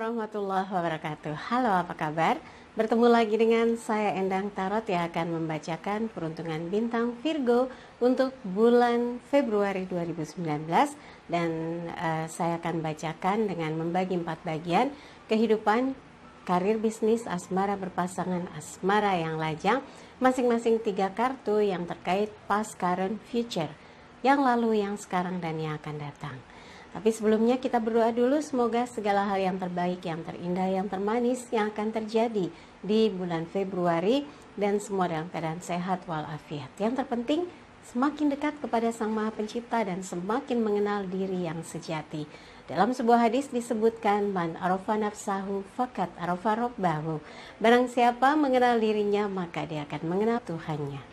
warahmatullahi wabarakatuh. Halo, apa kabar? Bertemu lagi dengan saya Endang Tarot yang akan membacakan peruntungan bintang Virgo untuk bulan Februari 2019. Dan saya akan bacakan dengan membagi 4 bagian: kehidupan, karir, bisnis, asmara berpasangan, asmara yang lajang. Masing-masing 3 kartu yang terkait past, current, future, yang lalu, yang sekarang, dan yang akan datang. Tapi sebelumnya kita berdoa dulu, semoga segala hal yang terbaik, yang terindah, yang termanis yang akan terjadi di bulan Februari dan semua dalam keadaan sehat walafiat. Yang terpenting semakin dekat kepada Sang Maha Pencipta dan semakin mengenal diri yang sejati. Dalam sebuah hadis disebutkan, man arafa nafsahu fakat arafa rabbahu. Barang siapa mengenal dirinya maka dia akan mengenal Tuhannya.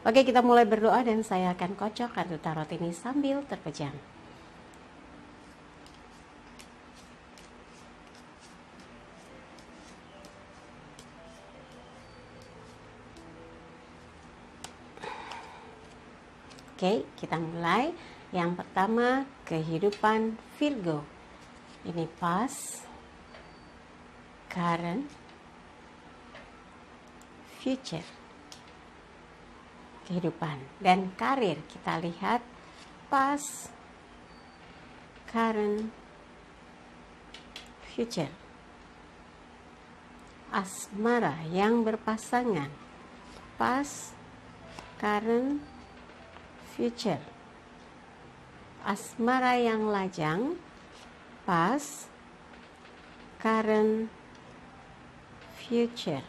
Oke, kita mulai berdoa dan saya akan kocok kartu tarot ini sambil terpejam. Oke, kita mulai. Yang pertama, kehidupan Virgo. Ini past, current, future. Kehidupan dan karir, kita lihat past, current, future. Asmara yang berpasangan, past, current, future. Asmara yang lajang, past, current, future.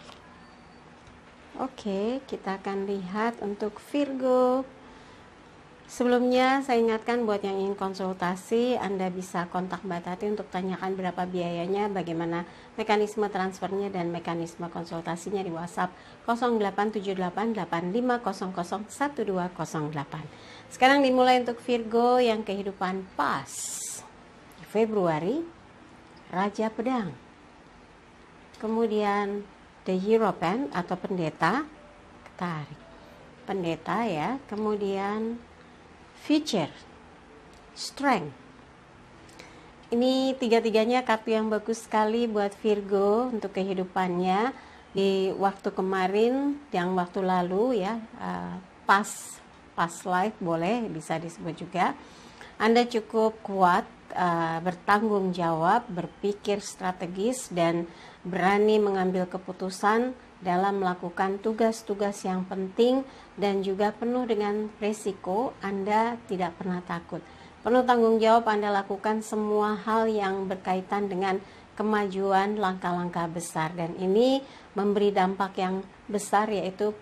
Oke, kita akan lihat untuk Virgo. Sebelumnya saya ingatkan buat yang ingin konsultasi, Anda bisa kontak Mbak Tati untuk tanyakan berapa biayanya, bagaimana mekanisme transfernya dan mekanisme konsultasinya di WhatsApp 087885001208. Sekarang dimulai untuk Virgo yang kehidupan pas. Februari, Raja Pedang. Kemudian The Hierophant atau pendeta, tarik. Pendeta ya, kemudian future, strength. Ini tiga-tiganya kartu yang bagus sekali buat Virgo untuk kehidupannya di waktu kemarin, yang waktu lalu ya, past life boleh bisa disebut juga. Anda cukup kuat, bertanggung jawab, berpikir strategis dan berani mengambil keputusan dalam melakukan tugas-tugas yang penting dan juga penuh dengan resiko. Anda tidak pernah takut. Penuh tanggung jawab, Anda lakukan semua hal yang berkaitan dengan kemajuan, langkah-langkah besar, dan ini memberi dampak yang besar, yaitu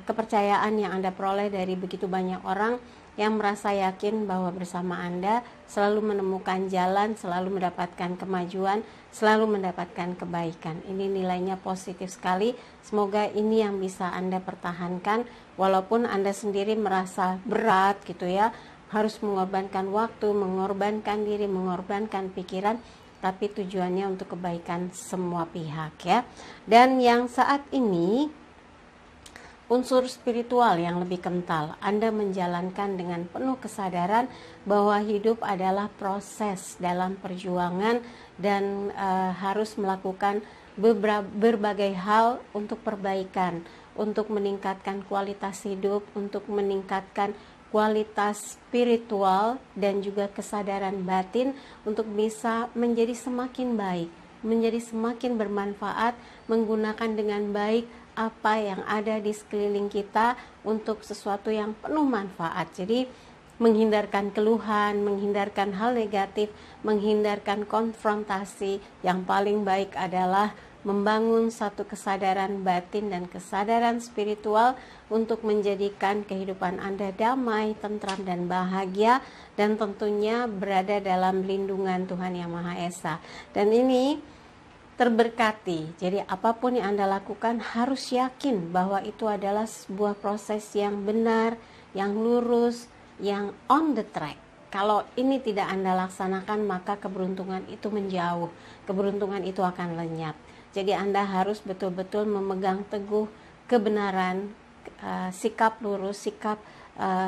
kepercayaan yang Anda peroleh dari begitu banyak orang yang merasa yakin bahwa bersama Anda selalu menemukan jalan, selalu mendapatkan kemajuan, selalu mendapatkan kebaikan. Ini nilainya positif sekali. Semoga ini yang bisa Anda pertahankan walaupun Anda sendiri merasa berat gitu ya, harus mengorbankan waktu, mengorbankan diri, mengorbankan pikiran, tapi tujuannya untuk kebaikan semua pihak ya. Dan yang saat ini unsur spiritual yang lebih kental. Anda menjalankan dengan penuh kesadaran bahwa hidup adalah proses dalam perjuangan dan harus melakukan berbagai hal untuk perbaikan, untuk meningkatkan kualitas hidup, untuk meningkatkan kualitas spiritual dan juga kesadaran batin untuk bisa menjadi semakin baik, menjadi semakin bermanfaat, menggunakan dengan baik apa yang ada di sekeliling kita untuk sesuatu yang penuh manfaat. Jadi menghindarkan keluhan, menghindarkan hal negatif, menghindarkan konfrontasi. Yang paling baik adalah membangun satu kesadaran batin dan kesadaran spiritual untuk menjadikan kehidupan Anda damai, tentram, dan bahagia, dan tentunya berada dalam lindungan Tuhan Yang Maha Esa. Dan ini terberkati. Jadi apapun yang Anda lakukan harus yakin bahwa itu adalah sebuah proses yang benar, yang lurus, yang on the track. Kalau ini tidak Anda laksanakan, maka keberuntungan itu menjauh, keberuntungan itu akan lenyap. Jadi Anda harus betul-betul memegang teguh kebenaran, sikap lurus, sikap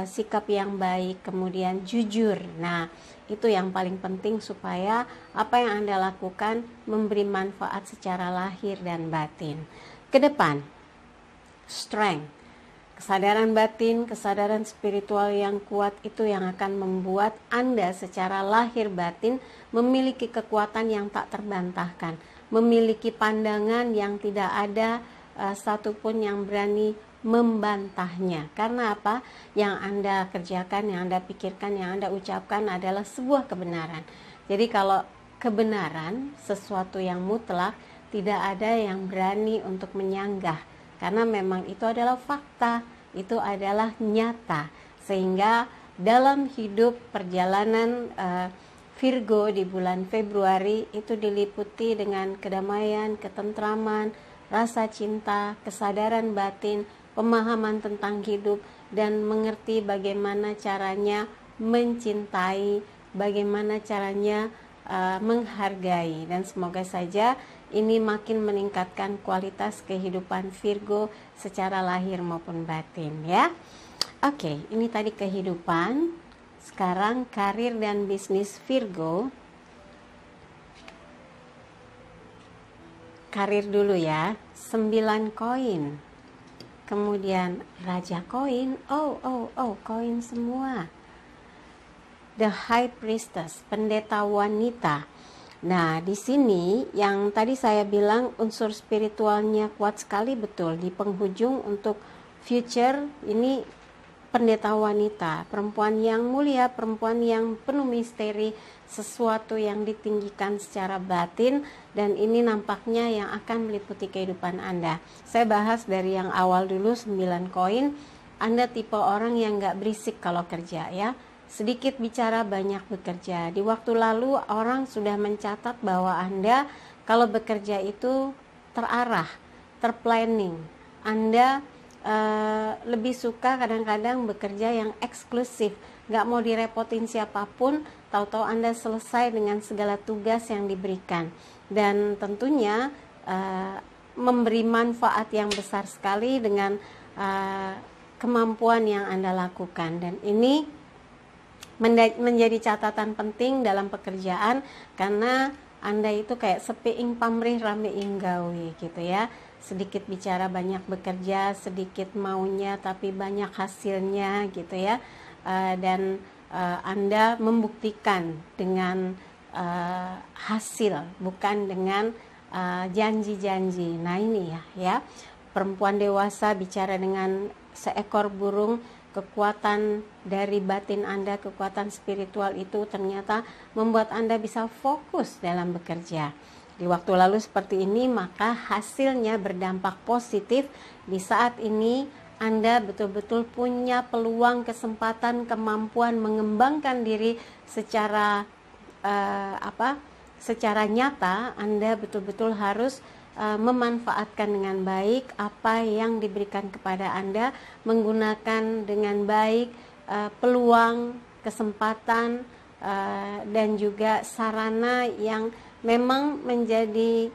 sikap yang baik, kemudian jujur. Nah, itu yang paling penting supaya apa yang Anda lakukan memberi manfaat secara lahir dan batin. Ke depan, strength, kesadaran batin, kesadaran spiritual yang kuat itu yang akan membuat Anda secara lahir batin memiliki kekuatan yang tak terbantahkan, memiliki pandangan yang tidak ada satupun yang berani membantahnya. Karena apa? Yang Anda kerjakan, yang Anda pikirkan, yang Anda ucapkan adalah sebuah kebenaran. Jadi kalau kebenaran, sesuatu yang mutlak, tidak ada yang berani untuk menyanggah, karena memang itu adalah fakta, itu adalah nyata. Sehingga dalam hidup perjalanan Virgo di bulan Februari itu diliputi dengan kedamaian, ketentraman, rasa cinta, kesadaran batin, pemahaman tentang hidup, dan mengerti bagaimana caranya mencintai, bagaimana caranya menghargai. Dan semoga saja ini makin meningkatkan kualitas kehidupan Virgo secara lahir maupun batin ya. Oke, ini tadi kehidupan. Sekarang karir dan bisnis Virgo. Karir dulu ya, 9 koin. Kemudian Raja koin, koin semua. The High Priestess, pendeta wanita. Nah, di sini yang tadi saya bilang unsur spiritualnya kuat sekali, betul. Di penghujung untuk future ini pendeta wanita, perempuan yang mulia, perempuan yang penuh misteri, sesuatu yang ditinggikan secara batin, dan ini nampaknya yang akan meliputi kehidupan Anda. Saya bahas dari yang awal dulu, 9 koin. Anda tipe orang yang gak berisik kalau kerja ya, sedikit bicara banyak bekerja. Di waktu lalu orang sudah mencatat bahwa Anda kalau bekerja itu terarah, terplanning. Anda lebih suka kadang-kadang bekerja yang eksklusif, gak mau direpotin siapapun, tahu-tahu Anda selesai dengan segala tugas yang diberikan, dan tentunya memberi manfaat yang besar sekali dengan kemampuan yang Anda lakukan. Dan ini menjadi catatan penting dalam pekerjaan, karena Anda itu kayak sepiing pamrih rameing gawe gitu ya, sedikit bicara banyak bekerja, sedikit maunya tapi banyak hasilnya gitu ya. Dan Anda membuktikan dengan hasil, bukan dengan janji-janji. Nah ini ya, perempuan dewasa bicara dengan seekor burung. Kekuatan dari batin Anda, kekuatan spiritual itu ternyata membuat Anda bisa fokus dalam bekerja. Di waktu lalu seperti ini, maka hasilnya berdampak positif. Di saat ini Anda betul-betul punya peluang, kesempatan, kemampuan mengembangkan diri secara secara nyata. Anda betul-betul harus memanfaatkan dengan baik apa yang diberikan kepada Anda, menggunakan dengan baik peluang, kesempatan, dan juga sarana yang memang menjadi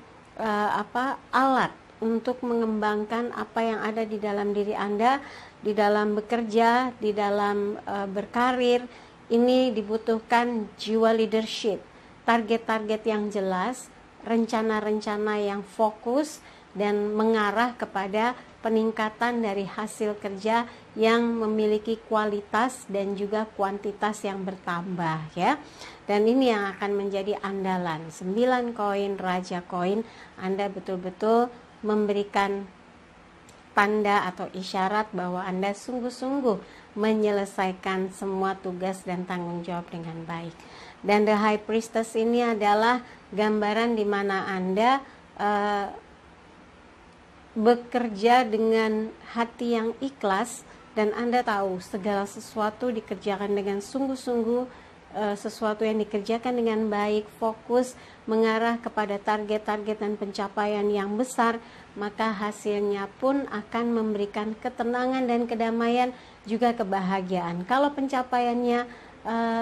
alat untuk mengembangkan apa yang ada di dalam diri Anda, di dalam bekerja, di dalam berkarir. Ini dibutuhkan jiwa leadership, target-target yang jelas, rencana-rencana yang fokus, dan mengarah kepada peningkatan dari hasil kerja yang memiliki kualitas dan juga kuantitas yang bertambah ya. Dan ini yang akan menjadi andalan 9 koin, Raja koin. Anda betul-betul memberikan tanda atau isyarat bahwa Anda sungguh-sungguh menyelesaikan semua tugas dan tanggung jawab dengan baik. Dan The High Priestess ini adalah gambaran di mana Anda bekerja dengan hati yang ikhlas, dan Anda tahu segala sesuatu dikerjakan dengan sungguh-sungguh, sesuatu yang dikerjakan dengan baik, fokus, mengarah kepada target-target dan pencapaian yang besar, maka hasilnya pun akan memberikan ketenangan dan kedamaian, juga kebahagiaan. Kalau pencapaiannya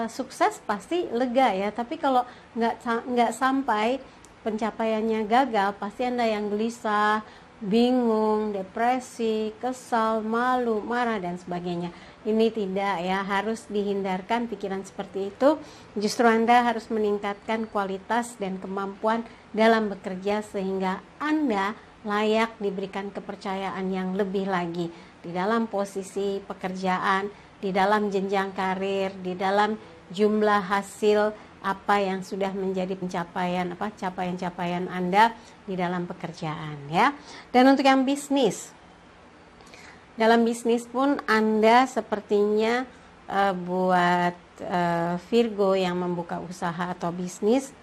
sukses pasti lega ya, tapi kalau nggak sampai, pencapaiannya gagal, pasti Anda yang gelisah, bingung, depresi, kesal, malu, marah, dan sebagainya. Ini tidak ya, harus dihindarkan pikiran seperti itu. Justru Anda harus meningkatkan kualitas dan kemampuan dalam bekerja sehingga Anda layak diberikan kepercayaan yang lebih lagi di dalam posisi pekerjaan, di dalam jenjang karir, di dalam jumlah hasil apa yang sudah menjadi capaian-capaian Anda di dalam pekerjaan ya. Dan untuk yang bisnis, dalam bisnis pun Anda sepertinya buat Virgo yang membuka usaha atau bisnis,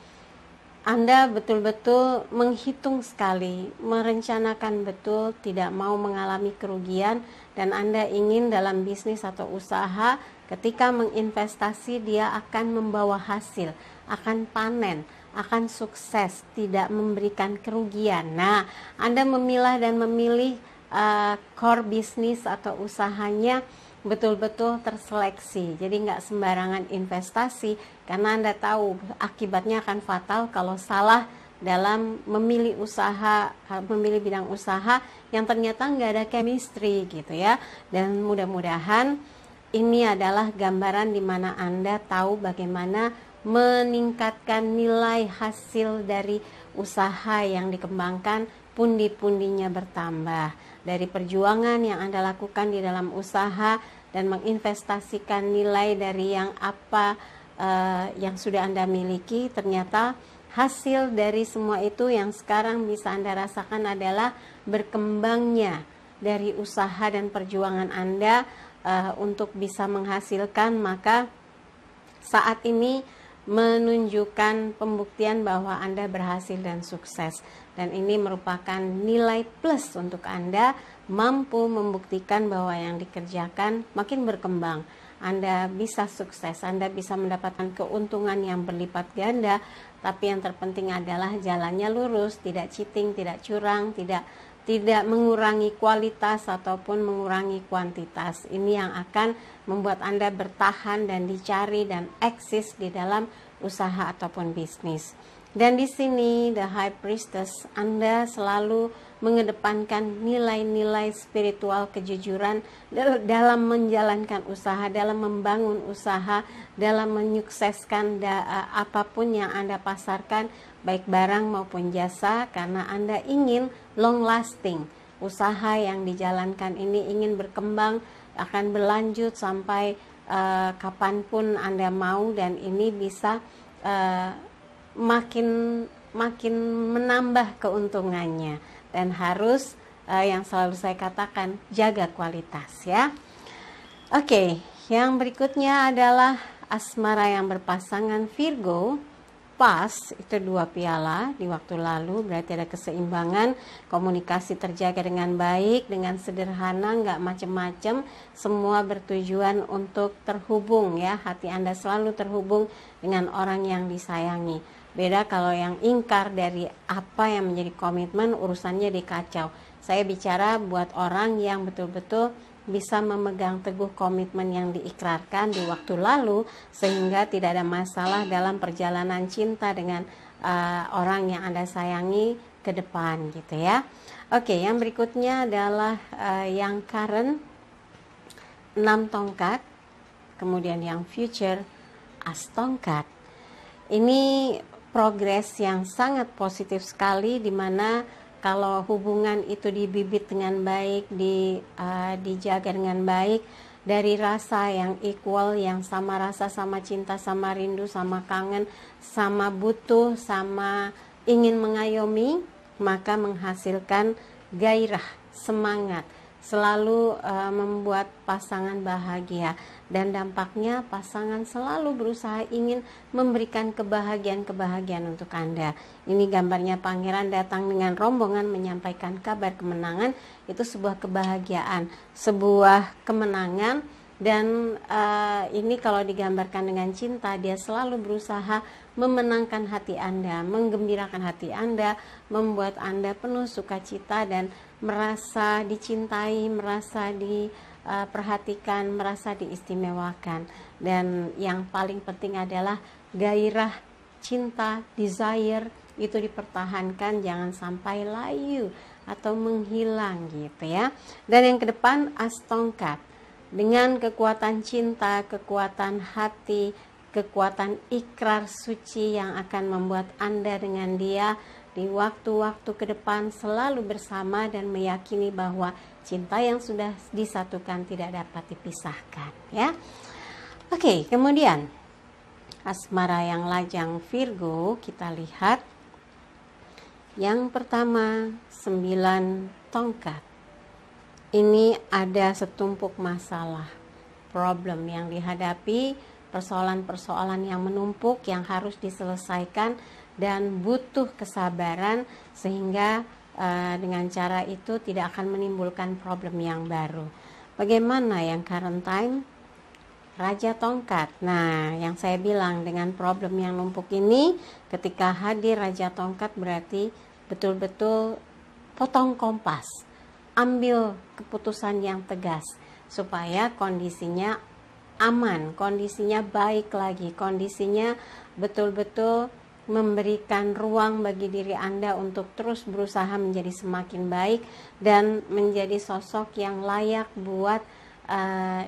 Anda betul-betul menghitung sekali, merencanakan betul, tidak mau mengalami kerugian, dan Anda ingin dalam bisnis atau usaha ketika menginvestasi dia akan membawa hasil, akan panen, akan sukses, tidak memberikan kerugian. Nah, Anda memilah dan memilih core bisnis atau usahanya betul-betul terseleksi. Jadi nggak sembarangan investasi, karena Anda tahu akibatnya akan fatal kalau salah dalam memilih usaha, memilih bidang usaha yang ternyata nggak ada chemistry gitu ya. Dan mudah-mudahan ini adalah gambaran di mana Anda tahu bagaimana meningkatkan nilai hasil dari usaha yang dikembangkan, pundi-pundinya bertambah. Dari perjuangan yang Anda lakukan di dalam usaha dan menginvestasikan nilai dari yang yang sudah Anda miliki, ternyata hasil dari semua itu yang sekarang bisa Anda rasakan adalah berkembangnya dari usaha dan perjuangan Anda untuk bisa menghasilkan. Maka saat ini menunjukkan pembuktian bahwa Anda berhasil dan sukses, dan ini merupakan nilai plus untuk Anda, mampu membuktikan bahwa yang dikerjakan makin berkembang. Anda bisa sukses, Anda bisa mendapatkan keuntungan yang berlipat ganda, tapi yang terpenting adalah jalannya lurus, tidak cheating, tidak curang, tidak mengurangi kualitas ataupun mengurangi kuantitas. Ini yang akan membuat Anda bertahan dan dicari dan eksis di dalam usaha ataupun bisnis. Dan di sini The High Priestess, Anda selalu mengedepankan nilai-nilai spiritual kejujuran dalam menjalankan usaha, dalam membangun usaha, dalam menyukseskan apapun yang Anda pasarkan, baik barang maupun jasa, karena Anda ingin long lasting. Usaha yang dijalankan ini ingin berkembang, akan berlanjut sampai kapanpun Anda mau, dan ini bisa makin menambah keuntungannya. Dan harus yang selalu saya katakan, jaga kualitas ya. Oke, yang berikutnya adalah asmara yang berpasangan Virgo. Pas itu 2 piala di waktu lalu, berarti ada keseimbangan, komunikasi terjaga dengan baik, dengan sederhana, nggak macem-macem, semua bertujuan untuk terhubung ya. Hati Anda selalu terhubung dengan orang yang disayangi. Beda kalau yang ingkar dari apa yang menjadi komitmen, urusannya dikacau. Saya bicara buat orang yang betul-betul bisa memegang teguh komitmen yang diikrarkan di waktu lalu, sehingga tidak ada masalah dalam perjalanan cinta dengan orang yang Anda sayangi ke depan gitu ya. Oke, yang berikutnya adalah yang current 6 tongkat, kemudian yang future as tongkat. Ini progres yang sangat positif sekali, di mana kalau hubungan itu dibibit dengan baik, dijaga dengan baik, dari rasa yang equal, yang sama rasa, sama cinta, sama rindu, sama kangen, sama butuh, sama ingin mengayomi, maka menghasilkan gairah, semangat, selalu membuat pasangan bahagia. Dan dampaknya pasangan selalu berusaha ingin memberikan kebahagiaan untuk Anda. Ini gambarnya pangeran datang dengan rombongan menyampaikan kabar kemenangan. Itu sebuah kebahagiaan, sebuah kemenangan. Dan ini kalau digambarkan dengan cinta, dia selalu berusaha memenangkan hati Anda, menggembirakan hati Anda, membuat Anda penuh sukacita dan merasa dicintai, merasa diperhatikan, merasa diistimewakan. Dan yang paling penting adalah gairah cinta, desire itu dipertahankan, jangan sampai layu atau menghilang gitu ya. Dan yang ke depan as tongkat. dengan kekuatan cinta, kekuatan hati, kekuatan ikrar suci yang akan membuat Anda dengan dia di waktu-waktu ke depan selalu bersama dan meyakini bahwa cinta yang sudah disatukan tidak dapat dipisahkan, ya. Oke, kemudian asmara yang lajang Virgo, kita lihat yang pertama 9 tongkat. Ini ada setumpuk masalah, problem yang dihadapi, persoalan-persoalan yang menumpuk yang harus diselesaikan dan butuh kesabaran sehingga dengan cara itu tidak akan menimbulkan problem yang baru. Bagaimana yang current time? Raja tongkat. Nah, yang saya bilang dengan problem yang numpuk ini, ketika hadir Raja tongkat berarti betul-betul potong kompas, ambil keputusan yang tegas supaya kondisinya aman, kondisinya baik lagi, kondisinya betul-betul memberikan ruang bagi diri Anda untuk terus berusaha menjadi semakin baik dan menjadi sosok yang layak buat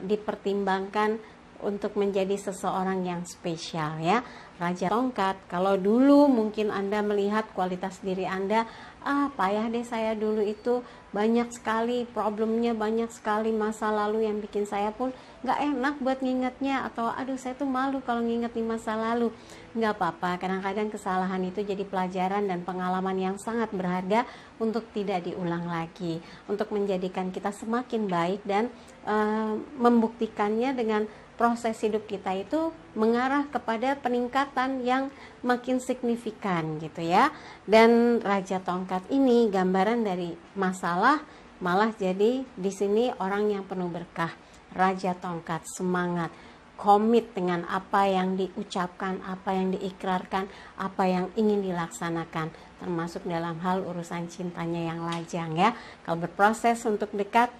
dipertimbangkan untuk menjadi seseorang yang spesial, ya. Raja tongkat, kalau dulu mungkin Anda melihat kualitas diri Anda, payah deh saya dulu itu, banyak sekali problemnya, banyak sekali masa lalu yang bikin saya pun gak enak buat ngingetnya, atau aduh saya tuh malu kalau nginget di masa lalu. Gak apa-apa, kadang-kadang kesalahan itu jadi pelajaran dan pengalaman yang sangat berharga untuk tidak diulang lagi, untuk menjadikan kita semakin baik dan membuktikannya dengan proses hidup kita itu mengarah kepada peningkatan yang makin signifikan gitu ya. Dan Raja tongkat ini gambaran dari masalah, malah jadi di sini orang yang penuh berkah. Raja tongkat semangat, komit dengan apa yang diucapkan, apa yang diikrarkan, apa yang ingin dilaksanakan, termasuk dalam hal urusan cintanya yang lajang, ya. Kalau berproses untuk dekat,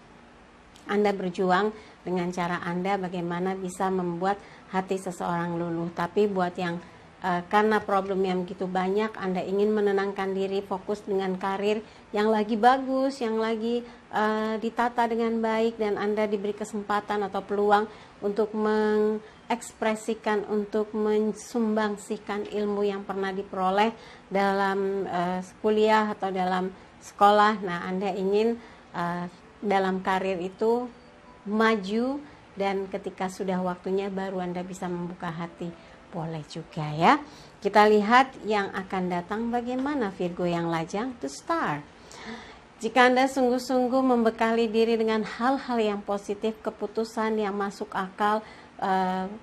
Anda berjuang dengan cara Anda bagaimana bisa membuat hati seseorang luluh. Tapi buat yang karena problem yang begitu banyak, Anda ingin menenangkan diri, fokus dengan karir yang lagi bagus, yang lagi ditata dengan baik, dan Anda diberi kesempatan atau peluang untuk mengekspresikan, untuk mensumbangsikan ilmu yang pernah diperoleh dalam kuliah atau dalam sekolah. Nah, Anda ingin dalam karir itu maju, dan ketika sudah waktunya baru Anda bisa membuka hati, boleh juga, ya. Kita lihat yang akan datang bagaimana Virgo yang lajang, to star. Jika Anda sungguh-sungguh membekali diri dengan hal-hal yang positif, keputusan yang masuk akal,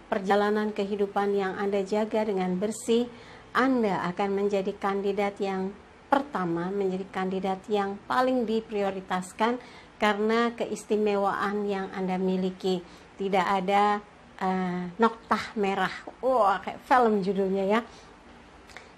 perjalanan kehidupan yang Anda jaga dengan bersih, Anda akan menjadi kandidat yang pertama, menjadi kandidat yang paling diprioritaskan karena keistimewaan yang Anda miliki. Tidak ada noktah merah, kayak film judulnya, ya.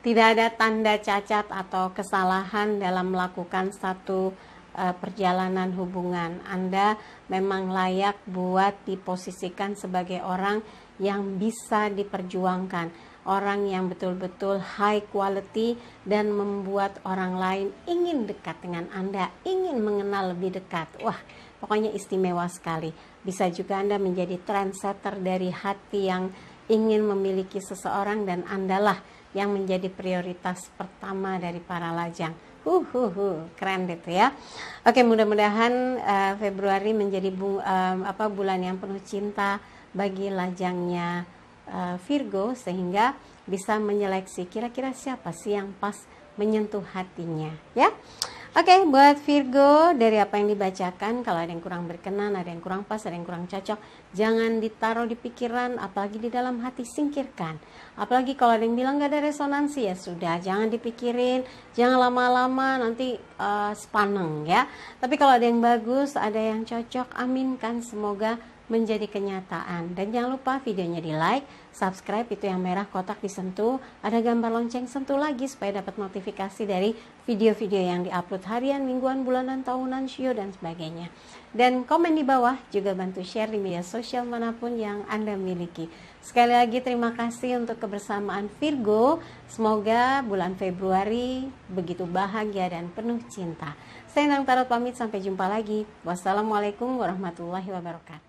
Tidak ada tanda cacat atau kesalahan dalam melakukan satu perjalanan hubungan. Anda memang layak buat diposisikan sebagai orang yang bisa diperjuangkan, orang yang betul-betul high quality dan membuat orang lain ingin dekat dengan Anda, ingin mengenal lebih dekat. Wah, pokoknya istimewa sekali. Bisa juga Anda menjadi trendsetter dari hati yang ingin memiliki seseorang, dan Andalah yang menjadi prioritas pertama dari para lajang. Keren gitu, ya. Oke, mudah-mudahan Februari menjadi bulan yang penuh cinta bagi lajangnya Virgo, sehingga bisa menyeleksi kira-kira siapa sih yang pas menyentuh hatinya, ya. Oke, buat Virgo, dari apa yang dibacakan, kalau ada yang kurang berkenan, ada yang kurang pas, ada yang kurang cocok, jangan ditaruh di pikiran, apalagi di dalam hati, singkirkan. Apalagi kalau ada yang bilang gak ada resonansi, ya sudah, jangan dipikirin, jangan lama-lama, nanti sepaneng, ya. Tapi kalau ada yang bagus, ada yang cocok, aminkan, semoga menjadi kenyataan. Dan jangan lupa videonya di like, subscribe, itu yang merah kotak disentuh, ada gambar lonceng, sentuh lagi supaya dapat notifikasi dari video-video yang diupload harian, mingguan, bulanan, tahunan, shio, dan sebagainya. Dan komen di bawah, juga bantu share di media sosial manapun yang Anda miliki. Sekali lagi terima kasih untuk kebersamaan Virgo. Semoga bulan Februari begitu bahagia dan penuh cinta. Saya Nang Tarot pamit, sampai jumpa lagi. Wassalamualaikum warahmatullahi wabarakatuh.